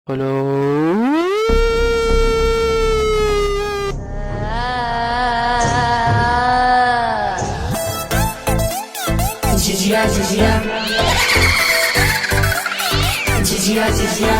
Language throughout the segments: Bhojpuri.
Hello. Dzidzia, dzidzia. Dzidzia, dzidzia.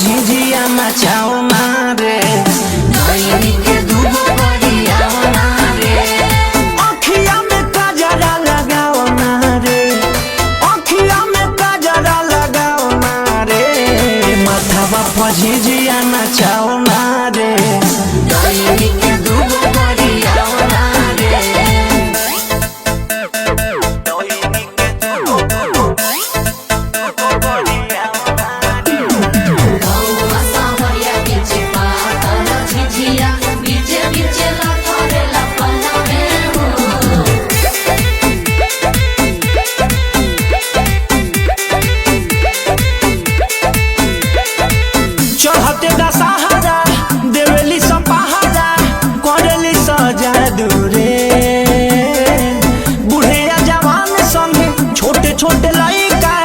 झिझिया मचाओ ना रे नैनी के दूगो बरियाओ ना रे अखिया में काजरा लगाओ ना रे अखिया में काजरा लगाओ ना रे माथावा पर झिझिया नचाओ ना रे नैनी के दूगो बरियाओ ना रे नैनी के दूगो बरियाओ चढ़ते दशहरा देवेली सब पहाड़ा करेली सजादू रे बुढ़िया जवान संगे छोटे छोटे लइका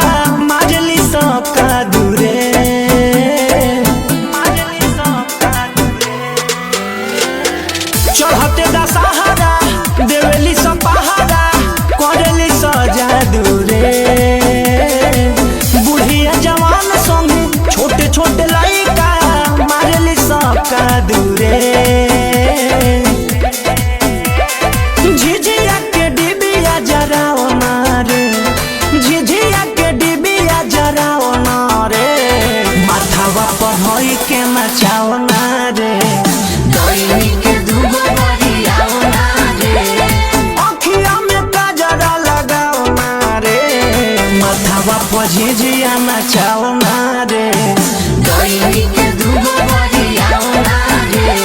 माजली सब कादू रे चढ़ते दशहरा देवेली सब पहाड़ा करेली सजादू रे बुढ़िया जवान संगे छोटे छोटे लइका मारली सबका दूरे झिझिया के डिबिया जराओ ना रे झिझिया के डिबिया जराओ ना रे माथावा पर होई के नचाओ ना रे दैनी के दूगो बरियाओ ना रे अखिया में काजरा लगाओ ना रे माथावा पर झिझिया नचाओ ना रे दैनी के दूगो बरियाओ ना रे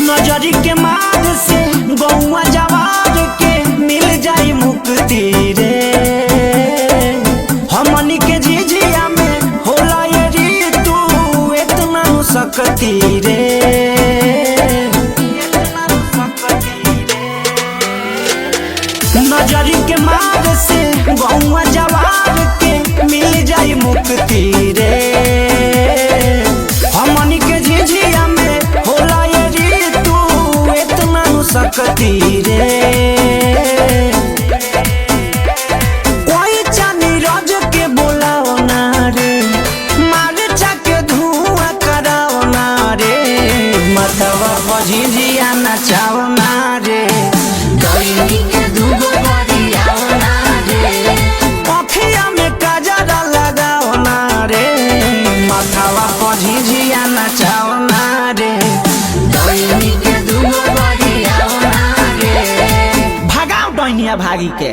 नजरी के मार से गौआ जवार के मिल जाई मुक्ति रे हमनी के झिझिया में होला ये ऋतु इतना सकती रे नजरी के मार से गौआ जवार के मिल जाई मुक्ति रे हमनी के झिझिया में होला ये ऋतु इतना सकती रे कोई चानी रज के बोलाओ ना रे मारचा के धुआं कराओ ना रे मतवा पर झिझिया नचाओ ना रे दैनी के दूगो बरियाओ ना रे अखिया में काजरा लगाओ ना रे माथावा पर झिझिया नचाओ ना रे दैनी के दूगो बरियाओ ना रे भगाओ डैनिया भागी के।